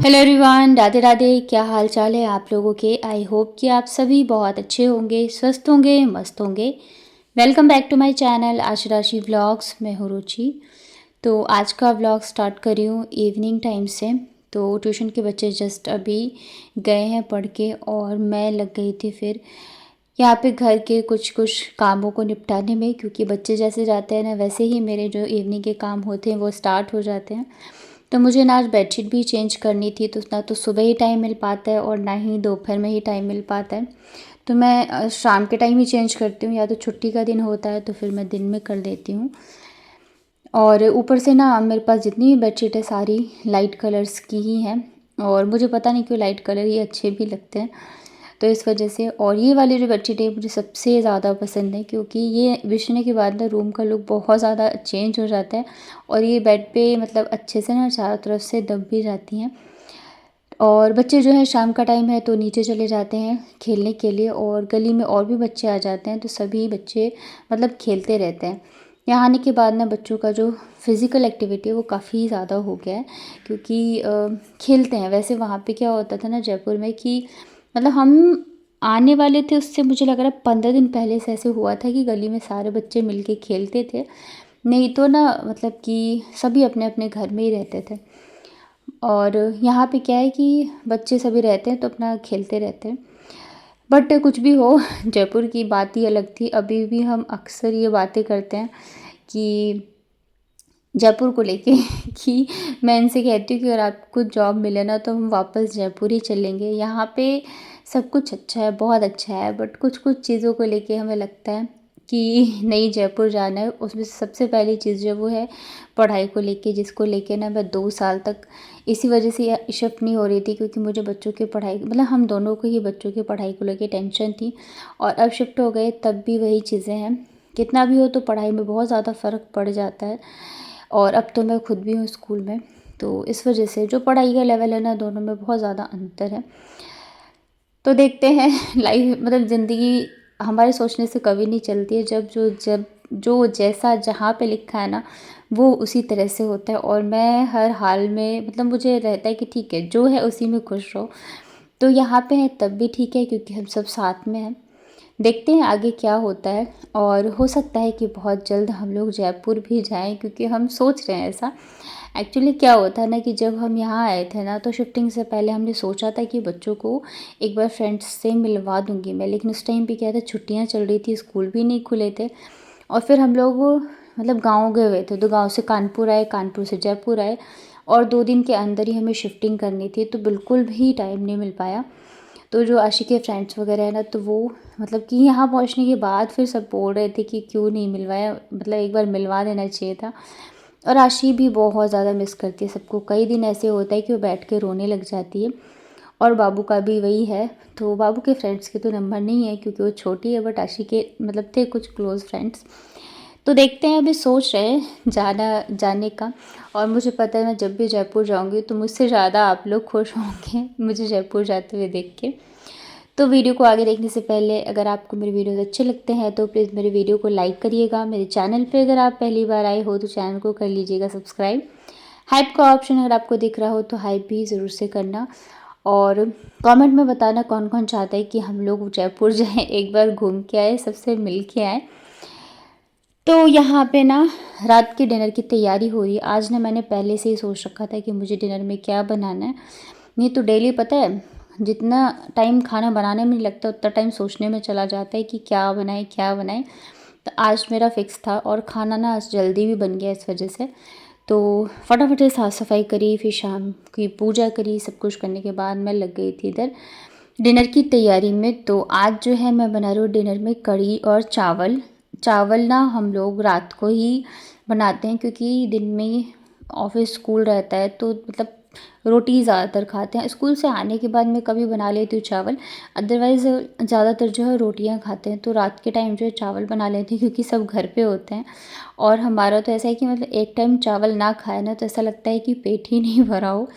Hello everyone, Radhe Radhe. क्या हाल चाल है आप लोगों के। आई होप कि आप सभी बहुत अच्छे होंगे, स्वस्थ होंगे, मस्त होंगे। Welcome back to my channel Asha Rashi vlogs. मैं हूँ रुचि। तो आज का व्लॉग स्टार्ट कर रही हूँ इवनिंग टाइम से। तो ट्यूशन के बच्चे जस्ट अभी गए हैं पढ़ के और मैं लग गई थी फिर यहाँ पे घर के कुछ कुछ कामों को निपटाने में, क्योंकि बच्चे जैसे जाते हैं ना वैसे ही मेरे जो इवनिंग के काम होते हैं वो स्टार्ट हो जाते हैं। तो मुझे ना आज बेडशीट भी चेंज करनी थी, तो ना तो सुबह ही टाइम मिल पाता है और ना ही दोपहर में ही टाइम मिल पाता है। तो मैं शाम के टाइम ही चेंज करती हूँ, या तो छुट्टी का दिन होता है तो फिर मैं दिन में कर देती हूँ। और ऊपर से ना मेरे पास जितनी भी बेडशीट है सारी लाइट कलर्स की ही हैं, और मुझे पता नहीं क्यों लाइट कलर ही अच्छे भी लगते हैं। तो इस वजह से, और ये वाली जो बेडशीट है मुझे सबसे ज़्यादा पसंद है, क्योंकि ये बिछने के बाद ना रूम का लुक बहुत ज़्यादा चेंज हो जाता है। और ये बेड पे मतलब अच्छे से ना चारों तरफ से दब भी जाती हैं। और बच्चे जो है शाम का टाइम है तो नीचे चले जाते हैं खेलने के लिए, और गली में और भी बच्चे आ जाते हैं तो सभी बच्चे मतलब खेलते रहते हैं। यहाँ आने के बाद ना बच्चों का जो फिज़िकल एक्टिविटी है वो काफ़ी ज़्यादा हो गया है, क्योंकि खेलते हैं। वैसे वहाँ पे क्या होता था ना जयपुर में कि मतलब हम आने वाले थे उससे मुझे लग रहा है 15 दिन पहले से ऐसे हुआ था कि गली में सारे बच्चे मिलके खेलते थे। नहीं तो ना मतलब कि सभी अपने अपने घर में ही रहते थे। और यहाँ पे क्या है कि बच्चे सभी रहते हैं तो अपना खेलते रहते हैं। बट कुछ भी हो जयपुर की बात ही अलग थी। अभी भी हम अक्सर ये बातें करते हैं कि जयपुर को लेके कि मैं इनसे कहती हूँ कि अगर आपको जॉब मिले ना तो हम वापस जयपुर ही चलेंगे। यहाँ पे सब कुछ अच्छा है, बहुत अच्छा है, बट कुछ कुछ चीज़ों को लेके हमें लगता है कि नहीं जयपुर जाना है। उसमें सबसे पहली चीज़ जो वो है पढ़ाई को लेके, जिसको लेके ना मैं 2 साल तक इसी वजह से शिफ्ट नहीं हो रही थी, क्योंकि मुझे बच्चों की पढ़ाई मतलब हम दोनों को ही बच्चों की पढ़ाई को लेके टेंशन थी। और अब शिफ्ट हो गए तब भी वही चीज़ें हैं। कितना भी हो तो पढ़ाई में बहुत ज़्यादा फ़र्क पड़ जाता है। और अब तो मैं खुद भी हूँ स्कूल में, तो इस वजह से जो पढ़ाई का लेवल है ना दोनों में बहुत ज़्यादा अंतर है। तो देखते हैं लाइफ मतलब ज़िंदगी हमारे सोचने से कभी नहीं चलती है। जब जो जैसा जहाँ पे लिखा है ना वो उसी तरह से होता है। और मैं हर हाल में मतलब मुझे रहता है कि ठीक है जो है उसी में खुश रहो। तो यहाँ पे है तब भी ठीक है, क्योंकि हम सब साथ में हैं। देखते हैं आगे क्या होता है, और हो सकता है कि बहुत जल्द हम लोग जयपुर भी जाएं, क्योंकि हम सोच रहे हैं ऐसा। एक्चुअली क्या होता है ना कि जब हम यहाँ आए थे ना तो शिफ्टिंग से पहले हमने सोचा था कि बच्चों को एक बार फ्रेंड्स से मिलवा दूँगी मैं, लेकिन उस टाइम पे क्या था छुट्टियाँ चल रही थी, स्कूल भी नहीं खुले थे। और फिर हम लोग मतलब गाँव गए हुए थे, तो गाँव से कानपुर आए, कानपुर से जयपुर आए, और 2 दिन के अंदर ही हमें शिफ्टिंग करनी थी, तो बिल्कुल भी टाइम नहीं मिल पाया। तो जो आशी के फ्रेंड्स वगैरह है ना तो वो मतलब कि यहाँ पहुँचने के बाद फिर सब बोल रहे थे कि क्यों नहीं मिलवाया, मतलब एक बार मिलवा देना चाहिए था। और आशी भी बहुत ज़्यादा मिस करती है सबको। कई दिन ऐसे होता है कि वो बैठ के रोने लग जाती है। और बाबू का भी वही है। तो बाबू के फ्रेंड्स के तो नंबर नहीं है क्योंकि वो छोटी है, बट आशी के मतलब थे कुछ क्लोज़ फ्रेंड्स। तो देखते हैं, अभी सोच रहे हैं जाने का। और मुझे पता है मैं जब भी जयपुर जाऊंगी तो मुझसे ज़्यादा आप लोग खुश होंगे मुझे जयपुर जाते हुए देख के। तो वीडियो को आगे देखने से पहले अगर आपको मेरे वीडियोस अच्छे लगते हैं तो प्लीज़ मेरे वीडियो को लाइक करिएगा। मेरे चैनल पे अगर आप पहली बार आए हो तो चैनल को कर लीजिएगा सब्सक्राइब। हाइप का ऑप्शन अगर आपको दिख रहा हो तो हाइप भी ज़रूर से करना। और कमेंट में बताना कौन कौन चाहता है कि हम लोग जयपुर जाएं, एक बार घूम के आए, सबसे मिल के आए। तो यहाँ पे ना रात के डिनर की तैयारी हो रही है। आज ना मैंने पहले से ही सोच रखा था कि मुझे डिनर में क्या बनाना है। नहीं तो डेली पता है जितना टाइम खाना बनाने में नहीं लगता उतना टाइम सोचने में चला जाता है कि क्या बनाए क्या बनाए। तो आज मेरा फिक्स था, और खाना ना आज जल्दी भी बन गया इस वजह से। तो फटाफट से साफ़ सफाई करी, फिर शाम की पूजा करी, सब कुछ करने के बाद मैं लग गई थी इधर डिनर की तैयारी में। तो आज जो है मैं बना रही हूँ डिनर में कढ़ी और चावल। चावल ना हम लोग रात को ही बनाते हैं, क्योंकि दिन में ऑफिस स्कूल रहता है तो मतलब रोटी ज़्यादातर खाते हैं। स्कूल से आने के बाद मैं कभी बना लेती हूँ चावल, अदरवाइज़ ज़्यादातर जो है रोटियां खाते हैं। तो रात के टाइम जो है चावल बना लेती हूँ, क्योंकि सब घर पे होते हैं। और हमारा तो ऐसा है कि मतलब एक टाइम चावल ना खाए ना तो ऐसा लगता है कि पेट ही नहीं भरा हो।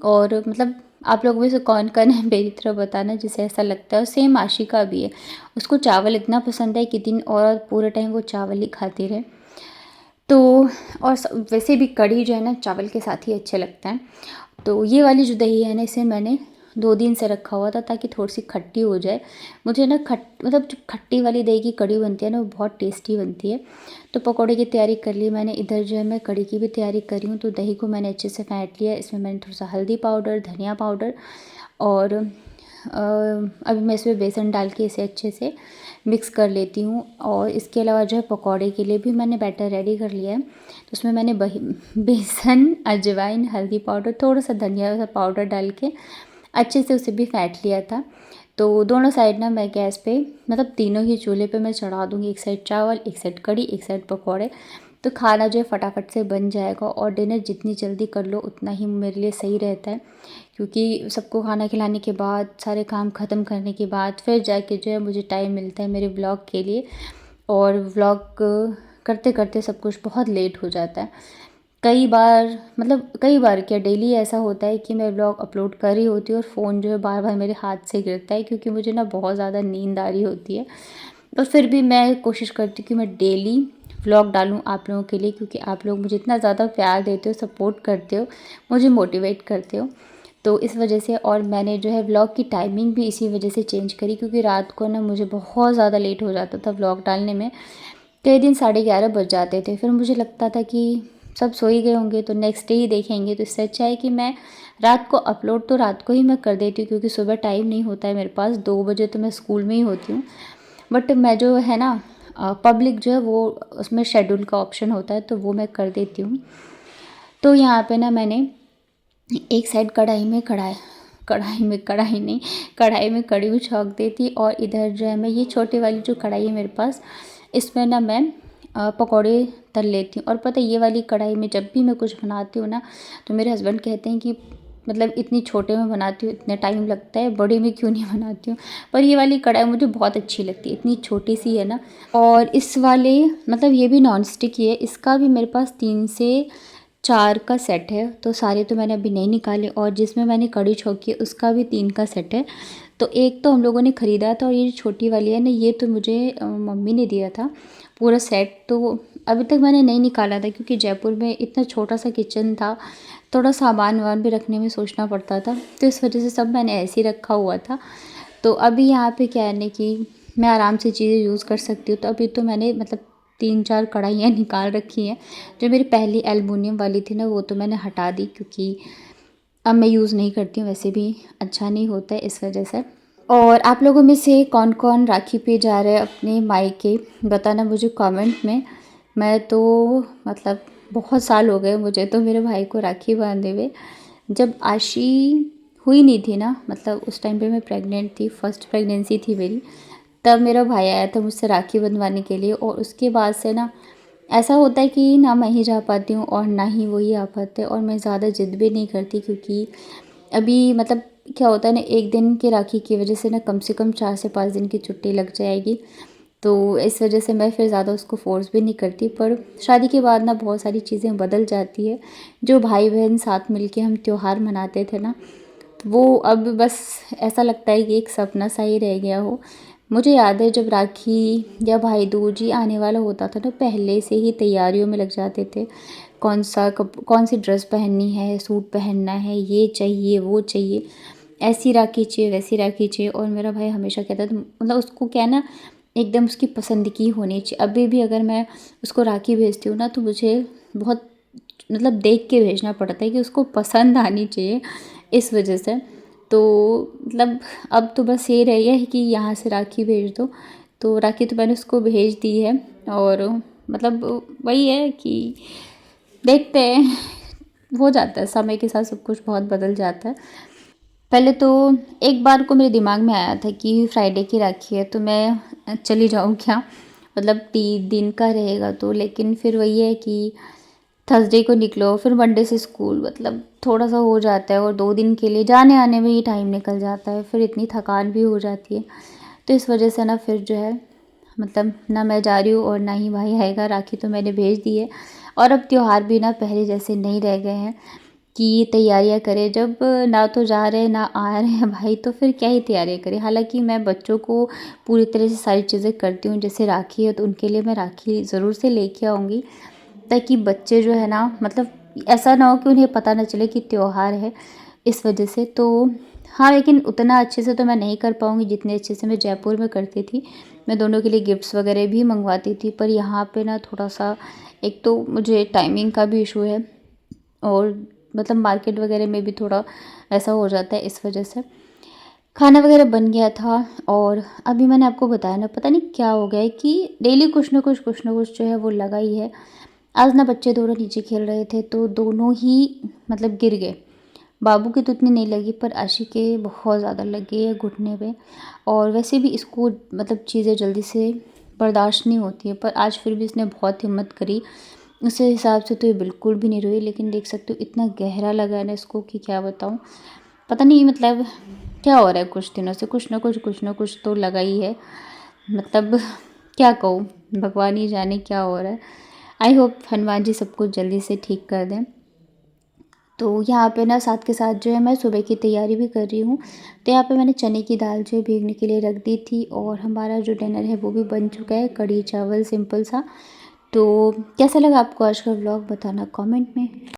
और मतलब आप लोग में से कौन कौन है मेरी तरह बताना जिसे ऐसा लगता है। और सेम आशिका भी है, उसको चावल इतना पसंद है कि दिन और पूरे टाइम वो चावल ही खाती रहे। तो और वैसे भी कढ़ी जो है ना चावल के साथ ही अच्छे लगता है। तो ये वाली जो दही है ना, इसे मैंने 2 दिन से रखा हुआ था ताकि थोड़ी-सी खट्टी हो जाए। मुझे ना मतलब जो खट्टी वाली दही की कढ़ी बनती है ना, वो बहुत टेस्टी बनती है। तो पकौड़े की तैयारी कर ली मैंने, इधर जो है मैं कढ़ी की भी तैयारी कर रही हूँ। तो दही को मैंने अच्छे से फेंट लिया, इसमें मैंने थोड़ा-सा हल्दी पाउडर, धनिया पाउडर और अभी मैं इसमें बेसन डाल के इसे अच्छे से मिक्स कर लेती हूँ। और इसके अलावा जो है पकौड़े के लिए भी मैंने बैटर रेडी कर लिया है। तो उसमें मैंने बेसन, अजवाइन, हल्दी पाउडर, थोड़ा-सा धनिया का पाउडर डाल के अच्छे से उसे भी फेंट लिया था। तो दोनों साइड ना मैं गैस पे, मतलब तीनों ही चूल्हे पे मैं चढ़ा दूँगी, एक साइड चावल, एक साइड कढ़ी, एक साइड पकौड़े। तो खाना जो है फटाफट से बन जाएगा और डिनर जितनी जल्दी कर लो उतना ही मेरे लिए सही रहता है, क्योंकि सबको खाना खिलाने के बाद, सारे काम ख़त्म करने के बाद फिर जाके जो है मुझे टाइम मिलता है मेरे व्लॉग के लिए। और व्लॉग करते करते सब कुछ बहुत लेट हो जाता है। कई बार, मतलब कई बार क्या, डेली ऐसा होता है कि मैं व्लॉग अपलोड कर रही होती हूँ और फ़ोन जो है बार बार मेरे हाथ से गिरता है, क्योंकि मुझे ना बहुत ज़्यादा नींद आ रही होती है। पर फिर भी मैं कोशिश करती हूँ कि मैं डेली व्लॉग डालूँ आप लोगों के लिए, क्योंकि आप लोग मुझे इतना ज़्यादा प्यार देते हो, सपोर्ट करते हो, मुझे मोटिवेट करते हो। तो इस वजह से, और मैंने जो है व्लॉग की टाइमिंग भी इसी वजह से चेंज करी, क्योंकि रात को ना मुझे बहुत ज़्यादा लेट हो जाता था व्लॉग डालने में। कई दिन 11:30 बज जाते थे। फिर मुझे लगता था कि सब सो ही गए होंगे तो नेक्स्ट डे ही देखेंगे। तो इससे अच्छा है कि मैं रात को अपलोड तो रात को ही मैं कर देती हूँ, क्योंकि सुबह टाइम नहीं होता है मेरे पास। 2 बजे तो मैं स्कूल में ही होती हूँ। बट मैं जो है ना, पब्लिक जो है वो, उसमें शेड्यूल का ऑप्शन होता है, तो वो मैं कर देती हूँ। तो यहाँ पे ना मैंने एक साइड कढ़ाई में कढ़ी भी छौंक दी थी। और इधर जो है मैं ये छोटी वाली जो कढ़ाई है मेरे पास, इसमें ना मैं पकौड़े तल लेती हूँ। और पता है, ये वाली कढ़ाई में जब भी मैं कुछ बनाती हूँ ना, तो मेरे हस्बैंड कहते हैं कि मतलब इतनी छोटे में बनाती हूँ, इतना टाइम लगता है, बड़ी में क्यों नहीं बनाती हूँ। पर ये वाली कढ़ाई मुझे बहुत अच्छी लगती है, इतनी छोटी सी है ना। और इस वाले, मतलब ये भी नॉन स्टिक ही है, इसका भी मेरे पास 3 से 4 का सेट है। तो सारे तो मैंने अभी नहीं निकाले। और जिसमें मैंने कढ़ी छौंकी है उसका भी 3 का सेट है। तो एक तो हम लोगों ने ख़रीदा था, और ये जो छोटी वाली है ना, ये तो मुझे मम्मी ने दिया था पूरा सेट। तो अभी तक मैंने नहीं निकाला था, क्योंकि जयपुर में इतना छोटा सा किचन था, थोड़ा सामान वामान भी रखने में सोचना पड़ता था। तो इस वजह से सब मैंने ऐसे ही रखा हुआ था। तो अभी यहाँ पे क्या है ना कि मैं आराम से चीज़ें यूज़ कर सकती हूँ। तो अभी तो मैंने मतलब 3-4 कढ़ाइयाँ निकाल रखी हैं। जो मेरी पहली एल्युमिनियम वाली थी ना, वो तो मैंने हटा दी, क्योंकि अब मैं यूज़ नहीं करती हूँ, वैसे भी अच्छा नहीं होता है इस वजह से। और आप लोगों में से कौन कौन राखी पे जा रहे हैं अपने मायके, बताना मुझे कमेंट में। मैं तो, मतलब बहुत साल हो गए मुझे तो मेरे भाई को राखी बांधे हुए। जब आशी हुई नहीं थी ना, मतलब उस टाइम पे मैं प्रेग्नेंट थी, फर्स्ट प्रेगनेंसी थी मेरी, तब मेरा भाई आया था मुझसे राखी बंधवाने के लिए। और उसके बाद से ना ऐसा होता है कि ना मैं ही जा पाती हूँ और ना ही वो ही आ पाते। और मैं ज़्यादा ज़िद भी नहीं करती, क्योंकि अभी मतलब क्या होता है ना, एक दिन की राखी की वजह से ना कम से कम 4 से 5 दिन की छुट्टी लग जाएगी। तो इस वजह से मैं फिर ज़्यादा उसको फ़ोर्स भी नहीं करती। पर शादी के बाद ना बहुत सारी चीज़ें बदल जाती है। जो भाई बहन साथ मिलके हम त्योहार मनाते थे ना, तो वो अब बस ऐसा लगता है कि एक सपना सा ही रह गया हो। मुझे याद है जब राखी या भाई दूज ही आने वाला होता था, तो पहले से ही तैयारियों में लग जाते थे। कौन सी ड्रेस पहननी है, सूट पहनना है, ये चाहिए, वो चाहिए, ऐसी राखी चाहिए, वैसी राखी चाहिए। और मेरा भाई हमेशा कहता था, मतलब उसको क्या है ना, एकदम उसकी पसंद की होनी चाहिए। अभी भी अगर मैं उसको राखी भेजती हूँ ना, तो मुझे बहुत, मतलब देख के भेजना पड़ता है कि उसको पसंद आनी चाहिए, इस वजह से। तो मतलब अब तो बस ये रह गया है कि यहाँ से राखी भेज दो। तो राखी तो मैंने उसको भेज दी है। और मतलब वही है कि देखते हैं, हो जाता है समय के साथ, सब कुछ बहुत बदल जाता है। पहले तो एक बार को मेरे दिमाग में आया था कि फ्राइडे की राखी है तो मैं चली जाऊँ क्या, मतलब 3 दिन का रहेगा तो। लेकिन फिर वही है कि थर्सडे को निकलो, फिर मंडे से स्कूल, मतलब थोड़ा सा हो जाता है। और 2 दिन के लिए जाने आने में ही टाइम निकल जाता है, फिर इतनी थकान भी हो जाती है। तो इस वजह से ना फिर जो है, मतलब ना मैं जा रही हूँ और ना ही भाई आएगा। राखी तो मैंने भेज दी है। और अब त्योहार भी ना पहले जैसे नहीं रह गए हैं कि तैयारियां करें। जब ना तो जा रहे ना आ रहे हैं भाई, तो फिर क्या ही तैयारियां करें। हालांकि मैं बच्चों को पूरी तरह से सारी चीज़ें करती हूँ। जैसे राखी है तो उनके लिए मैं राखी ज़रूर से लेके आऊँगी, ताकि बच्चे जो है ना, मतलब ऐसा ना हो कि उन्हें पता ना चले कि त्योहार है, इस वजह से। तो हाँ, लेकिन उतना अच्छे से तो मैं नहीं कर पाऊँगी जितने अच्छे से मैं जयपुर में करती थी। मैं दोनों के लिए गिफ्ट्स वगैरह भी मँगवाती थी, पर यहाँ पे ना थोड़ा-सा, एक तो मुझे टाइमिंग का भी इशू है और मतलब मार्केट वगैरह में भी थोड़ा ऐसा हो जाता है, इस वजह से। खाना वगैरह बन गया था और अभी मैंने आपको बताया ना, पता नहीं क्या हो गया है कि डेली कुछ ना कुछ जो है वो लगा ही है। आज ना बच्चे दोनों नीचे खेल रहे थे तो दोनों ही मतलब गिर गए। बाबू की तो उतनी नहीं लगी, पर आशी के बहुत ज़्यादा लग गई है घुटने पे। और वैसे भी इसको मतलब चीज़ें जल्दी से बर्दाश्त नहीं होती है, पर आज फिर भी इसने बहुत हिम्मत करी। उस हिसाब से तो ये बिल्कुल भी नहीं रोई, लेकिन देख सकते हो इतना गहरा लगा है ना इसको कि क्या बताऊँ। पता नहीं मतलब क्या हो रहा है, कुछ दिनों से कुछ ना कुछ तो लगा ही है। मतलब क्या कहूँ, भगवान ही जाने क्या हो रहा है। आई होप हनुमान जी सब कुछ जल्दी से ठीक कर दें। तो यहाँ पे ना साथ के साथ जो है मैं सुबह की तैयारी भी कर रही हूँ। तो यहाँ पे मैंने चने की दाल जो है भीगने के लिए रख दी थी और हमारा जो डिनर है वो भी बन चुका है, कढ़ी चावल सिंपल सा। तो कैसा लगा आपको आज का व्लॉग, बताना कमेंट में।